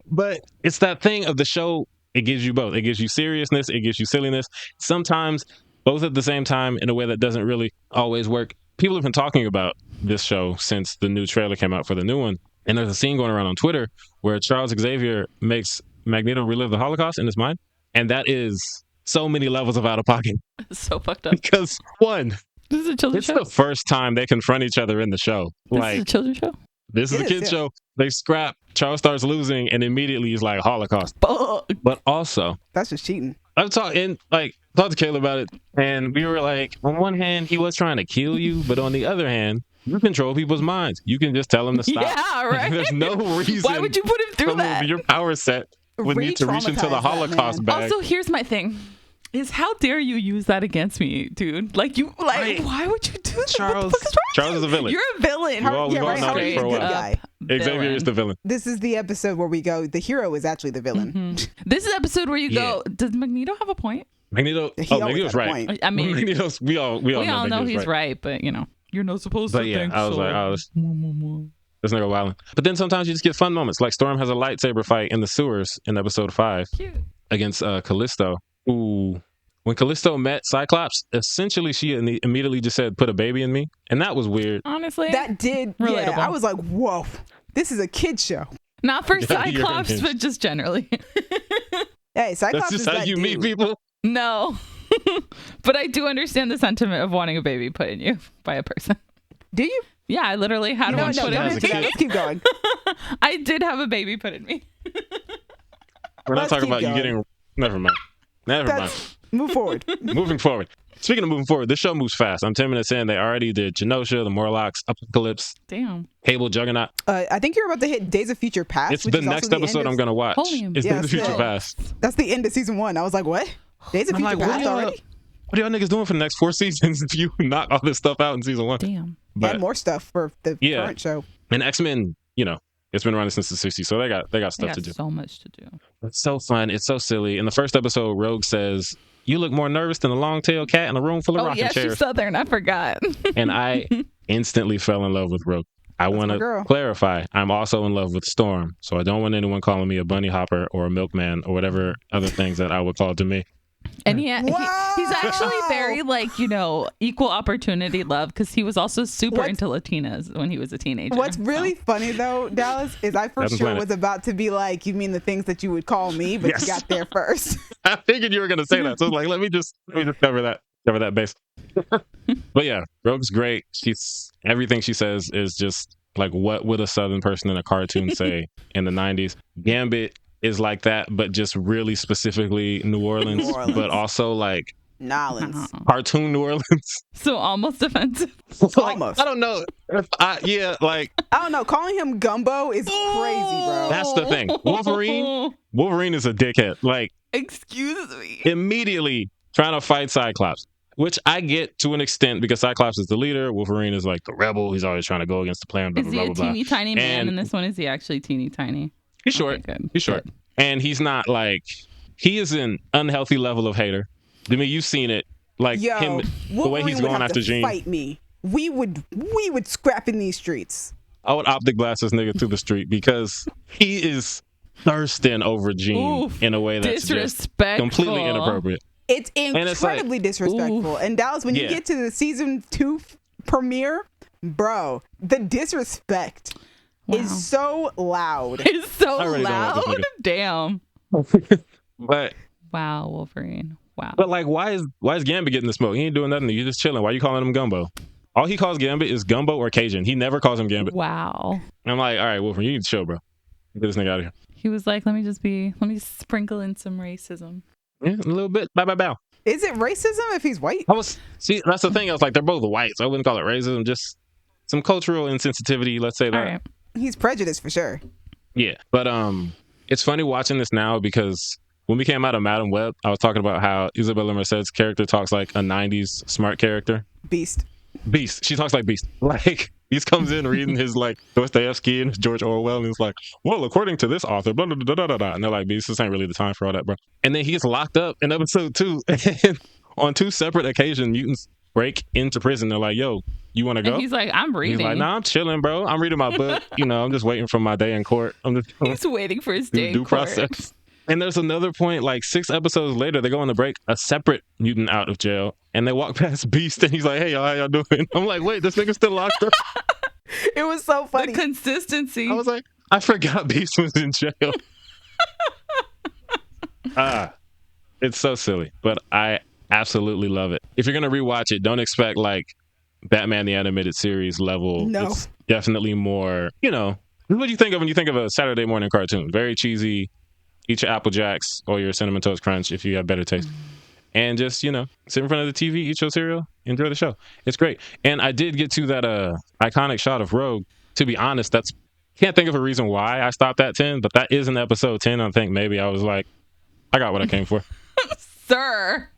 But it's that thing of the show. It gives you both. It gives you seriousness. It gives you silliness. Sometimes both at the same time in a way that doesn't really always work. People have been talking about this show since the new trailer came out for the new one. And there's a scene going around on Twitter where Charles Xavier makes Magneto relive the Holocaust in his mind. And that is so many levels of out of pocket. It's so fucked up. Because one, this is a children's show. It's the first time they confront each other in the show. This is a children's show? This is a kid's show. They scrap. Charles starts losing, and immediately he's like, Holocaust. But also, that's just cheating. I've talked to Kayla about it, and we were like, on one hand, he was trying to kill you, but on the other hand, you control people's minds. You can just tell them to stop. Yeah, right. There's no reason. Why would you put him through that? Your power set would need to reach into the Holocaust bag. Also, here's my thing. Is how dare you use that against me, dude? Why would you do that? Charles is a villain. You're a villain. We've all known it for a while. Xavier is the villain. This is the episode where we go, the hero is actually the villain. Mm-hmm. This is the episode where you go, does Magneto have a point? Magneto's right. I mean, Magneto's, we all know he's right, but you're not supposed to think so. I was like, let's not go violent. But then sometimes you just get fun moments. Like Storm has a lightsaber fight in the sewers in episode 5 against Callisto. Ooh. When Callisto met Cyclops, essentially she immediately just said, "Put a baby in me." And that was weird. Honestly. That did. Relatable. Yeah, I was like, whoa, this is a kid show. Not for Cyclops, but just generally. Hey, Cyclops That's just how you meet people? No. But I do understand the sentiment of wanting a baby put in you by a person. Do you? Yeah, I literally had one put in me. Let's keep going. I did have a baby put in me. We're not talking about you getting... Never mind. Move forward. Moving forward. Speaking of moving forward, this show moves fast. I'm 10 minutes in. They already did Genosha, the Morlocks, Apocalypse. Damn. Cable, Juggernaut. I think you're about to hit Days of Future Past. It's the next episode I'm going to watch. It's Days of Future Past. That's the end of season 1. I was like, what? Days of Future Past already? What are y'all niggas doing for the next 4 seasons if you knock all this stuff out in season 1? Damn. And more stuff for the current show. And X-Men, it's been running since the 60s, so they got stuff to do. So much to do. It's so fun. It's so silly. In the first episode, Rogue says, "You look more nervous than a long-tailed cat in a room full of rocking chairs." She's Southern. I forgot. And I instantly fell in love with Rogue. I That's want my to girl. clarify, I'm also in love with Storm, so I don't want anyone calling me a bunny hopper or a milkman or whatever other things that I would call to me. And he's actually very like, equal opportunity love, because he was also super into Latinas when he was a teenager. What's really funny though, Dallas, is I for sure was about to be like, you mean the things that you would call me, but you got there first. I figured you were gonna say that, so I was like, let me just cover that base. But yeah, Rogue's great. Everything she says is just like, what would a Southern person in a cartoon say in the 90s? Gambit is like that, but just really specifically New Orleans. But also like Nolans. Cartoon New Orleans. So almost offensive. Almost. I don't know. I don't know. Calling him Gumbo is crazy, bro. That's the thing. Wolverine is a dickhead. Like, excuse me. Immediately trying to fight Cyclops, which I get to an extent because Cyclops is the leader. Wolverine is like the rebel. He's always trying to go against the plan. Blah, is he a teeny tiny man in this one? Is he actually teeny tiny? He's short. He's short. And he's not like, he is an unhealthy level of hater. I mean, you've seen it. Like, him, the way he's going after Jean. Fight me. We would scrap in these streets. I would optic blast this nigga to the street because he is thirsting over Jean in a way that's just completely inappropriate. It's incredibly disrespectful. And Dallas, when you get to the season 2 premiere, bro, the disrespect is so loud. It's so loud. Damn. But wow, Wolverine. Wow. But like, why is Gambit getting the smoke? He ain't doing nothing. You're just chilling. Why are you calling him Gumbo? All he calls Gambit is Gumbo or Cajun. He never calls him Gambit. Wow. I'm like, all right, Wolverine, you need to chill, bro. Get this nigga out of here. He was like, let me sprinkle in some racism. Yeah, a little bit. Bow. Is it racism if he's white? See, that's the thing. I was like, they're both white, so I wouldn't call it racism. Just some cultural insensitivity. Let's say that. Right. He's prejudiced for sure. Yeah, but it's funny watching this now because when we came out of Madam Web, I was talking about how Isabella Merced's character talks like a 90s smart character. Beast. She talks like Beast. Like, he comes in reading his like Dostoevsky and George Orwell, and he's like, well, according to this author, blah, blah, blah, blah, blah, blah. And they're like, Beast, this ain't really the time for all that, bro. And then he gets locked up in episode 2. And on 2 separate occasions, mutants break into prison. They're like, yo, you want to go? And he's like, I'm reading. He's like, nah, I'm chilling, bro. I'm reading my book. I'm just waiting for my day in court. He's waiting for his day in court. Process. And there's another point, like 6 episodes later, they go on the break, a separate mutant out of jail, and they walk past Beast, and he's like, hey, y'all, how y'all doing? I'm like, wait, this nigga's still locked up? It was so funny. The consistency. I was like, I forgot Beast was in jail. It's so silly, but I absolutely love it. If you're going to rewatch it, don't expect like Batman the Animated Series level. No. It's definitely more, what do you think of when you think of a Saturday morning cartoon? Very cheesy. Eat your Apple Jacks or your Cinnamon Toast Crunch if you have better taste. And just, sit in front of the TV, eat your cereal, enjoy the show. It's great. And I did get to that iconic shot of Rogue. To be honest, can't think of a reason why I stopped at 10, but that is in episode 10. I think maybe I was like, I got what I came for. Sir.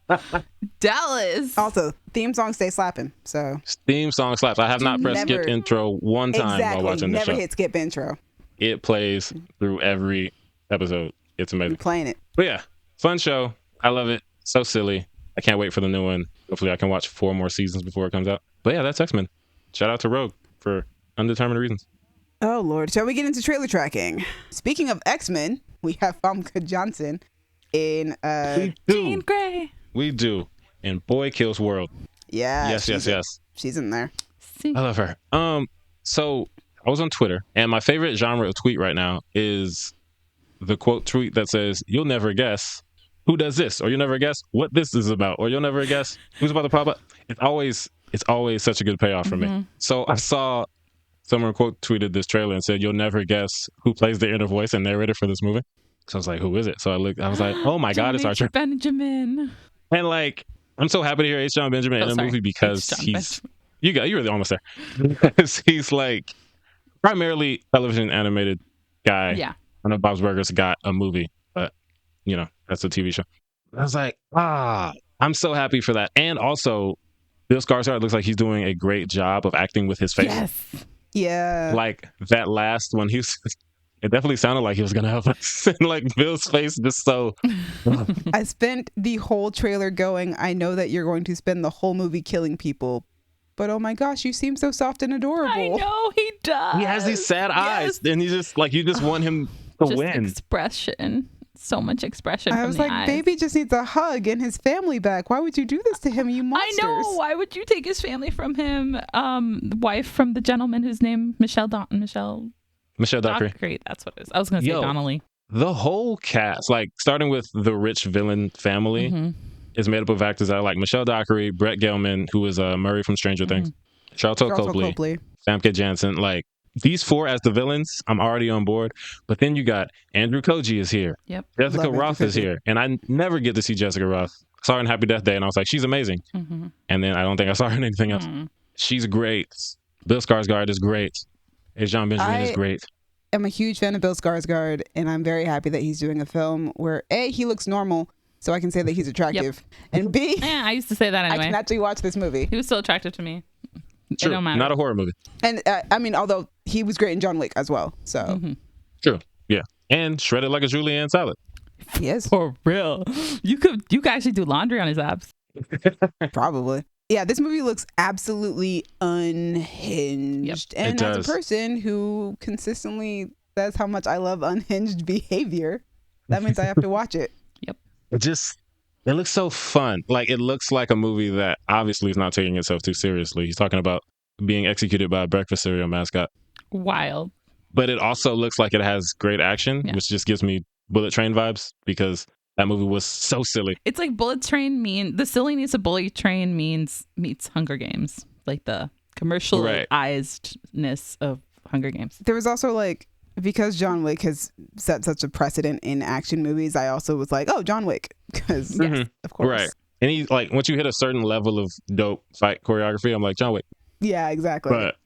Dallas. Also, theme song stay slapping. So theme song slaps. I have not pressed skip intro one time while watching the show. Never hit skip intro. It plays through every episode. It's amazing. I'm playing it. But yeah, fun show. I love it. So silly. I can't wait for the new one. Hopefully I can watch 4 more seasons before it comes out. But yeah, that's X-Men. Shout out to Rogue for undetermined reasons. Oh, Lord. Shall we get into trailer tracking? Speaking of X-Men, we have Famke Johnson in Jean Grey. We do. And Boy Kills World. Yeah. Yes. She's in there. I love her. So I was on Twitter, and my favorite genre of tweet right now is the quote tweet that says, you'll never guess who does this, or you'll never guess what this is about, or you'll never guess who's about to pop up. It's always such a good payoff for me. So I saw someone quote tweeted this trailer and said, you'll never guess who plays the inner voice and narrator for this movie. So I was like, who is it? So I was like, oh my God, it's Archer Benjamin. And like, I'm so happy to hear H. John Benjamin in a movie because you were almost there. Because he's like primarily television animated guy. Yeah. I know Bob's Burgers got a movie, but that's a TV show. I was like, I'm so happy for that. And also, Bill Skarsgård looks like he's doing a great job of acting with his face. Yes. Yeah. Like that last one, it definitely sounded like he was gonna help us. And like Bill's face just so. I spent the whole trailer going, I know that you're going to spend the whole movie killing people. but oh my gosh, you seem so soft and adorable. I know he does. He has these sad eyes, and you just want him to just win. Expression. So much expression. I was from the like, eyes. baby just needs a hug and his family back. Why would you do this to him, you monsters? I know. Why would you take his family from him? The wife from the gentleman whose name Michelle Dockery. That's what it is. I was going to say Donnelly. The whole cast, like starting with the rich villain family, is made up of actors that are like Michelle Dockery, Brett Gelman, who is Murray from Stranger Things, Charlton Copley, Famke Janssen. Like these four as the villains, I'm already on board. But then you got Andrew Koji is here. Yep. Jessica Rothe is here. And I never get to see Jessica Rothe. I saw her in Happy Death Day and I was like, she's amazing. And then I don't think I saw her in anything else. She's great. Bill Skarsgård is great. John Benjamin is great. I'm a huge fan of Bill Skarsgård, and I'm very happy that he's doing a film where A, he looks normal, so I can say that he's attractive, and B, I used to say that anyway. I can actually watch this movie. He was still attractive to me. True. It don't matter. Not a horror movie. And I mean, although he was great in John Wick as well, so True. Yeah. And shredded like a julienne salad. he is For real. You could actually do laundry on his abs. probably. Yeah, this movie looks absolutely unhinged. And It as a does. person who consistently says how much I love unhinged behavior, that means I have to watch it. It looks so fun. Like, it looks like a movie that obviously is not taking itself too seriously. He's talking about being executed by a breakfast cereal mascot. Wild. But it also looks like it has great action, which just gives me Bullet Train vibes because that movie was so silly. It's like Bullet Train the silliness of Bullet Train meets Hunger Games. Like the commercializedness of Hunger Games. There was also like, because John Wick has set such a precedent in action movies, I also was like, oh, John Wick. Because, of course. Right. And he, like, once you hit a certain level of dope fight choreography, I'm like, John Wick. Yeah, exactly. But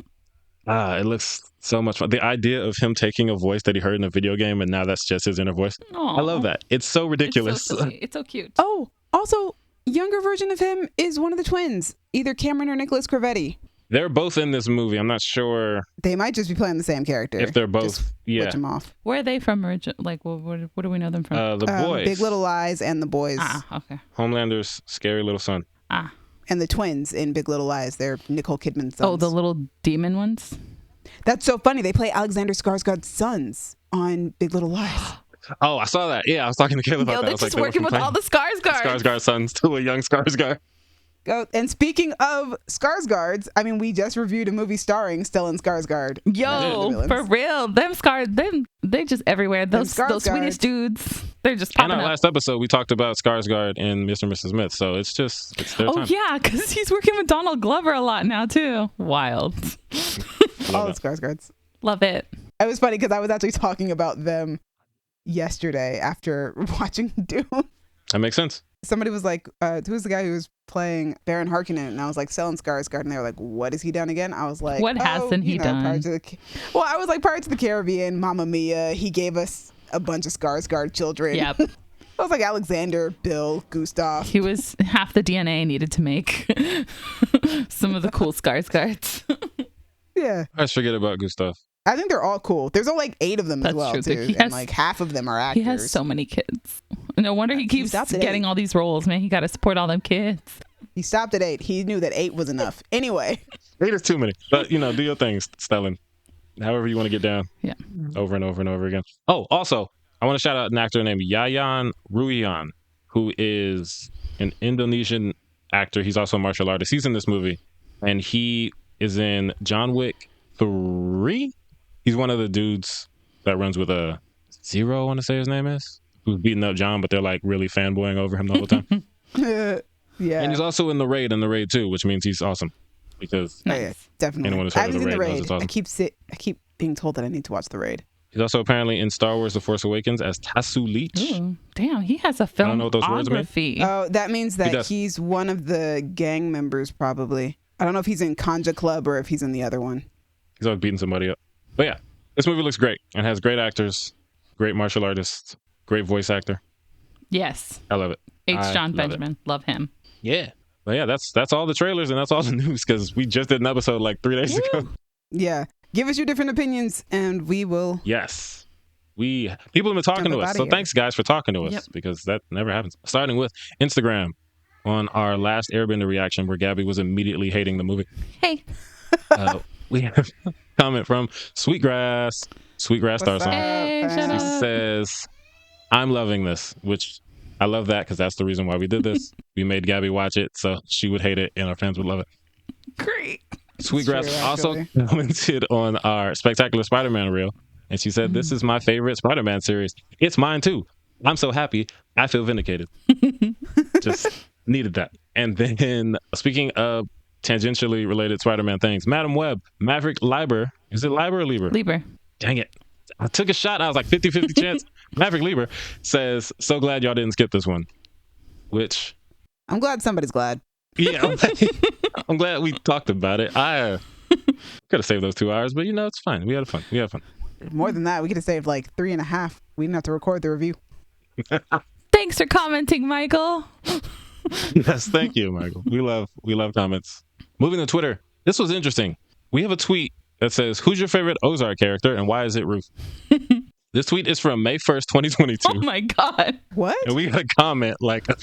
it looks so much fun. The idea of him taking a voice that he heard in a video game and now that's just his inner voice. Aww. I love that. It's so ridiculous. It's so silly. It's so cute. Oh, also, younger version of him is one of the twins, either Cameron or Nicholas Cravetti. They're both in this movie. I'm not sure They might just be playing the same character. if they're both. Just switch them off. Where are they from originally? Like, what do we know them from? The boys. Big Little Lies and the boys. Okay. Homelander's scary little son. And the twins in Big Little Lies. They're Nicole Kidman's sons. Oh, the little demon ones? That's so funny. They play Alexander Skarsgård's sons on Big Little Lies. Oh, I saw that. Yeah, I was talking to Caleb about that. I They're was just like, working with all the Skarsgårds. Skarsgård sons to a young Skarsgård. Oh, and speaking of Skarsgårds, I mean, we just reviewed a movie starring Stellan Skarsgård. Yo, for real. They're just everywhere. Those Swedish dudes, they're just popping In our up. last episode, we talked about Skarsgård and Mr. and Mrs. Smith, so it's their time. Oh, yeah, because he's working with Donald Glover a lot now, too. Wild. All the Skarsgårds. Love it. It was funny because I was actually talking about them yesterday after watching Dune. That makes sense. Somebody was like, who's the guy who was playing Baron Harkonnen? And I was like, Stellan Skarsgård. And they were like, what has he done again? I was like, what hasn't he done? Prior to the Caribbean, Mamma Mia, he gave us a bunch of Skarsgård children. Yep. I was like Alexander, Bill, Gustav. He was half the DNA needed to make some of the cool Skarsgårds. Yeah. I just forget about Gustav. I think they're all cool. There's only like 8 of them That's as well, true. too. And like half of them are actors. He has so many kids. No wonder he keeps stopped at getting 8. all these roles, man. He got to support all them kids. He stopped at 8. He knew that 8 was enough. Anyway. 8 is too many. But, do your thing, Stellan. However you want to get down. Yeah. Over and over and over again. Oh, also, I want to shout out an actor named Yayan Ruhian, who is an Indonesian actor. He's also a martial artist. He's in this movie. And he is in John Wick 3. He's one of the dudes that runs with a Zero, I want to say his name is, who's beating up John, but they're like really fanboying over him the whole time. Yeah. And he's also in the Raid and the Raid 2, which means he's awesome. Because Oh, yeah, definitely. anyone who's I heard of was the in the Raid knows Raid. it's awesome. I keep being told that I need to watch the Raid. He's also apparently in Star Wars The Force Awakens as Tasu Leech. Ooh, damn, he has a I don't know what those words mean. filmography. Oh, that means He that does. he's one of the gang members, probably. I don't know if he's in Kanja Club or if he's in the other one. He's always beating somebody up. But yeah, this movie looks great and has great actors, great martial artists, great voice actor. Yes. I love it. I John love it. Benjamin. Love him. Yeah. But yeah, that's all the trailers and that's all the news because we just did an episode like 3 days ago. Yeah. Give us your different opinions and we will. Yes. People have been talking Jump to up us. outta So here. thanks guys for talking to us Yep. because that never happens. Starting with Instagram. on our last Airbender reaction where Gabby was immediately hating the movie. Hey. We have a comment from Sweetgrass. Sweetgrass Star Song. Hey, shut She up. says, I'm loving this, which I love that because that's the reason why we did this. We made Gabby watch it so she would hate it and our fans would love it. Great. Sweetgrass true, also actually. commented on our Spectacular Spider-Man reel, and she said, this is my favorite Spider-Man series. It's mine too. I'm so happy. I feel vindicated. Just needed that. And then, speaking of tangentially related Spider-Man things, Madam Web, Maverick Lieber, is it Lieber or Lieber? Lieber. Dang it. I took a shot. I was like 50-50 chance. Maverick Lieber says, so glad y'all didn't skip this one. Which, I'm glad somebody's glad. yeah, I'm glad we talked about it. I could have saved those 2 hours, but it's fine. We had fun. More than that, we could have saved like 3.5. We didn't have to record the review. Thanks for commenting, Michael. Yes, thank you, Michael. We love comments. Moving to Twitter. This was interesting. We have a tweet that says, who's your favorite Ozark character and why is it Ruth? This tweet is from May 1st, 2022. Oh my God. What? And we got a comment like a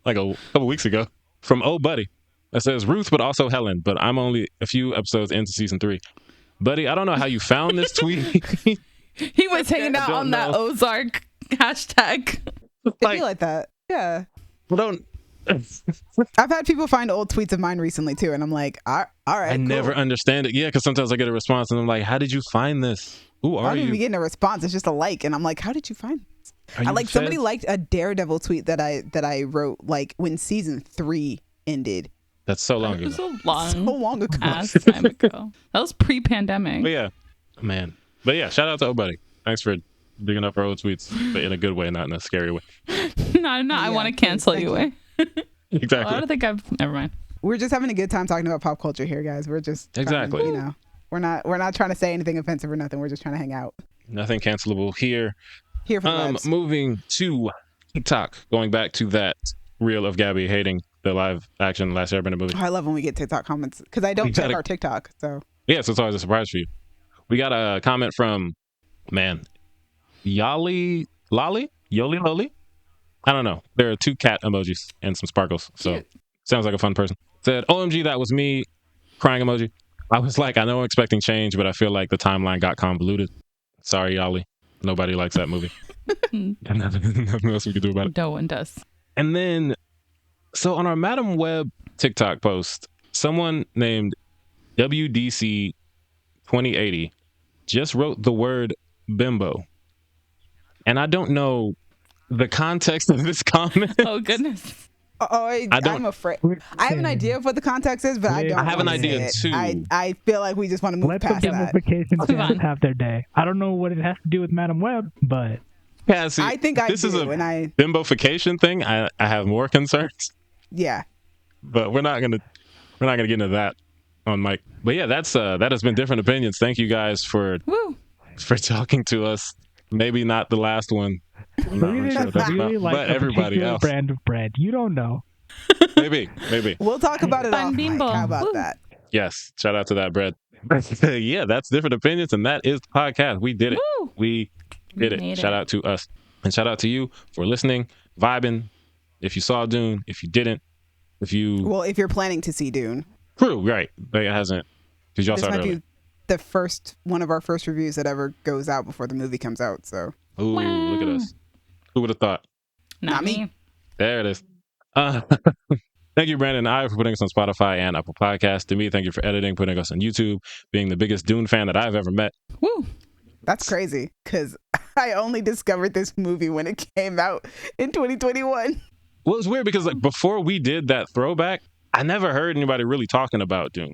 couple weeks ago from Oh Buddy that says Ruth, but also Helen, but I'm only a few episodes into season 3. Buddy, I don't know how you found this tweet. He was hanging out on that Ozark hashtag. It'd be like that. Yeah. Don't. I've had people find old tweets of mine recently too, and I'm like, all right. I never understand it. Yeah, because sometimes I get a response and I'm like, how did you find this? Who I are don't even be you? getting a response. It's just a like, and I'm like, how did you find this? Are you Somebody fed? liked a Daredevil tweet that I wrote like when season 3 ended. That's so long It was ago. a long, So long ago. ass time ago. That was pre-pandemic. But yeah, man. But yeah, shout out to Oh Buddy. Thanks for digging up our old tweets, but in a good way, not in a scary way. No, I Yeah, want to cancel thank you. you. Exactly. I don't think I've. Never mind. We're just having a good time talking about pop culture here, guys. We're just trying, Exactly. we're not trying to say anything offensive or nothing. We're just trying to hang out. Nothing cancelable here. Here for vibes. Moving to TikTok, going back to that reel of Gabby hating the live action Last Airbender movie. I love when we get TikTok comments because I don't check our TikTok. So Yeah, so it's always a surprise for you. We got a comment from, Yoli Loli? I don't know. There are 2 cat emojis and some sparkles. So Cute. sounds like a fun person. Said, OMG, that was me. Crying emoji. I was like, I know I'm expecting change, but I feel like the timeline got convoluted. Sorry, Yoli. Nobody likes that movie. Nothing else we can do about it. No one does. And then, so on our Madam Web TikTok post, someone named WDC 2080 just wrote the word bimbo. And I don't know the context of this comment. Oh goodness. I'm afraid. I have an idea of what the context is, but I don't. I have an wanna idea say it. too. I feel like we just want to move Let the past that. simplification Move on. fans have their day. I don't know what it has to do with Madam Web, but Cassie, I think I this do, is a and I bimbofication thing. I have more concerns, yeah. but we're not gonna get into that on mic. But yeah, that has been different opinions. Thank you guys for Woo. talking to us. Maybe not the last one. I'm not really sure what that's about, like but a everybody particular else. brand of bread. You don't know. Maybe. We'll talk about it Fun off mic. bimbo. How about Woo. that? Yes. Shout out to that bread. Yeah, that's different opinions, and that is the podcast. We did it. Woo. We did it. made Shout it. out to us, and shout out to you for listening, vibing. If you saw Dune, if you didn't, if you Well, if you're planning to see Dune, true, right? But it hasn't because y'all this started might early. be the first one of our first reviews that ever goes out before the movie comes out. So Ooh, look at us. Who would have thought? Not me. There it is. Thank you, Brandon and I, for putting us on Spotify and Apple Podcasts. To me, thank you for editing, putting us on YouTube, being the biggest Dune fan that I've ever met. Woo. that's crazy because I only discovered this movie when it came out in 2021. Well, it's weird because like before we did that throwback, I never heard anybody really talking about Dune.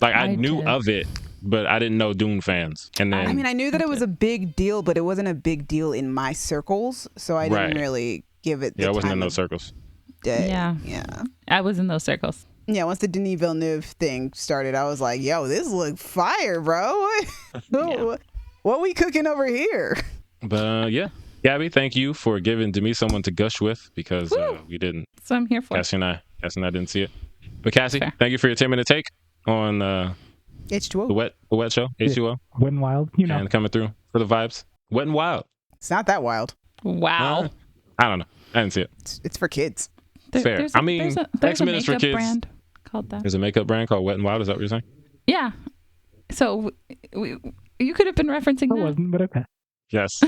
Like I knew did. of it, but I didn't know Dune fans. And then I mean, I knew that it was a big deal, but it wasn't a big deal in my circles, so I didn't Right. really give it. The I wasn't time in those of circles. day. Yeah. yeah. I was in those circles. Yeah, once the Denis Villeneuve thing started, I was like, yo, this look fire, bro. Yeah. What we cooking over here? But yeah, Gabby, thank you for giving Demi someone to gush with because we didn't. That's what I'm here for. Cassie and I didn't see it. But Cassie, Fair. thank you for your 10-minute take on the H2O. wet show, H2O, Wet n Wild, you know. and coming through for the vibes. Wet and wild. It's not that wild. Wow. I don't know. I didn't see it. It's for kids. Fair. I mean, there's X-Men is for makeup kids. brand called that. There's a makeup brand called Wet n Wild. Is that what you're saying? Yeah. So you could have been referencing I that. wasn't, but okay. Yes.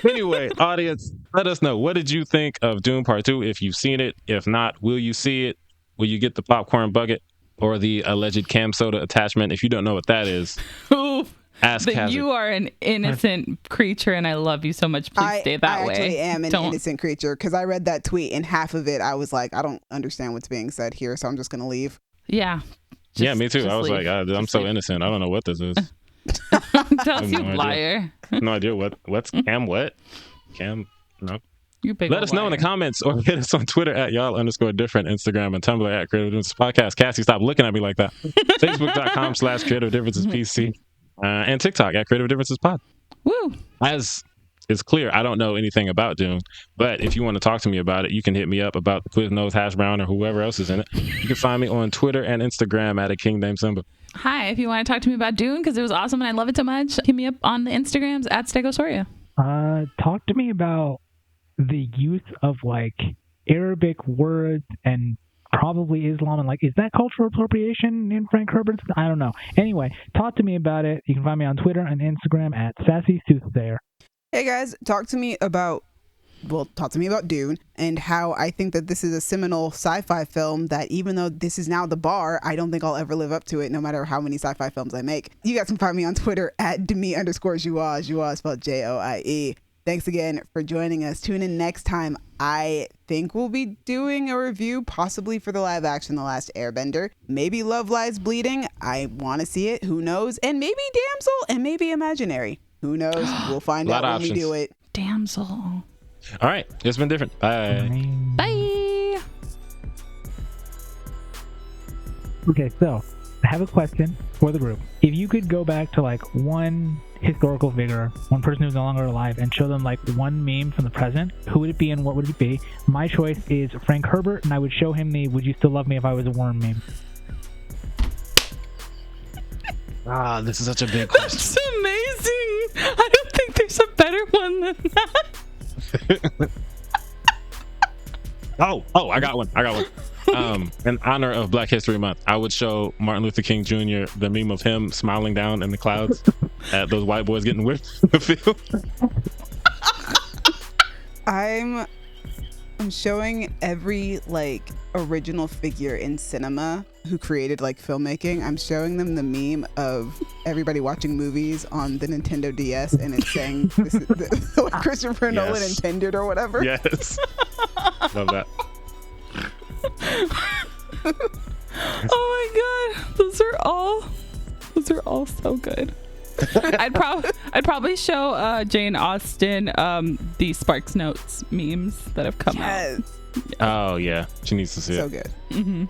Anyway, audience, let us know. What did you think of Dune Part 2? If you've seen it. If not, will you see it? Will you get the popcorn bucket or the alleged cam soda attachment? If you don't know what that is, Oof. ask That Hazard. you are an innocent creature, and I love you so much. Please stay that way. I actually am an innocent creature because I read that tweet and half of it I was like, I don't understand what's being said here, so I'm just gonna leave. Yeah. Yeah, me too. I was like, I'm so innocent. I don't know what this is. Tells you no liar. No idea what's cam what? Cam no. You big Let us know in the comments or hit us on Twitter at y'all_different, Instagram and Tumblr at Creative Differences Podcast. Cassie, stop looking at me like that. Facebook.com/Creative Differences PC and TikTok at Creative Differences Pod. Woo. As it's clear, I don't know anything about Dune, but if you want to talk to me about it, you can hit me up about the Quiznos, Hash Brown, or whoever else is in it. You can find me on Twitter and Instagram at a king named Simba. Hi, if you want to talk to me about Dune because it was awesome and I love it so much, hit me up on the Instagrams at Stegosaurus. Talk to me about the use of like Arabic words and probably Islam and like, is that cultural appropriation in Frank Herbert's? I don't know. Anyway, talk to me about it. You can find me on Twitter and Instagram at SassySoothsayer. Hey guys, talk to me about Dune and how I think that this is a seminal sci-fi film that even though this is now the bar, I don't think I'll ever live up to it no matter how many sci-fi films I make. You guys can find me on Twitter at Demi_Joie. Joie is spelled Joie. Thanks again for joining us. Tune in next time. I think we'll be doing a review possibly for the live action The Last Airbender. Maybe Love Lies Bleeding. I want to see it. Who knows? And maybe Damsel and maybe Imaginary. Who knows? We'll find out when we do it. Damsel. All right. It's been different. Bye. Bye. Okay, so I have a question for the group. If you could go back to like one historical figure, one person who's no longer alive, and show them like one meme from the present, who would it be and what would it be? My choice is Frank Herbert, and I would show him the "Would you still love me if I was a worm" meme. This is such a big question. That's amazing. I don't think there's a better one than that. Oh, I got one. In honor of Black History Month, I would show Martin Luther King Jr. the meme of him smiling down in the clouds at those white boys getting whipped in the field. I'm showing every like original figure in cinema who created like filmmaking. I'm showing them the meme of everybody watching movies on the Nintendo DS and it's saying this is what Christopher Nolan intended or whatever. Yes. Love that. Oh my god, those are all so good. I'd probably show Jane Austen the Sparks Notes memes that have come out. Yes. Oh yeah, she needs to see it. So good. Mm-hmm.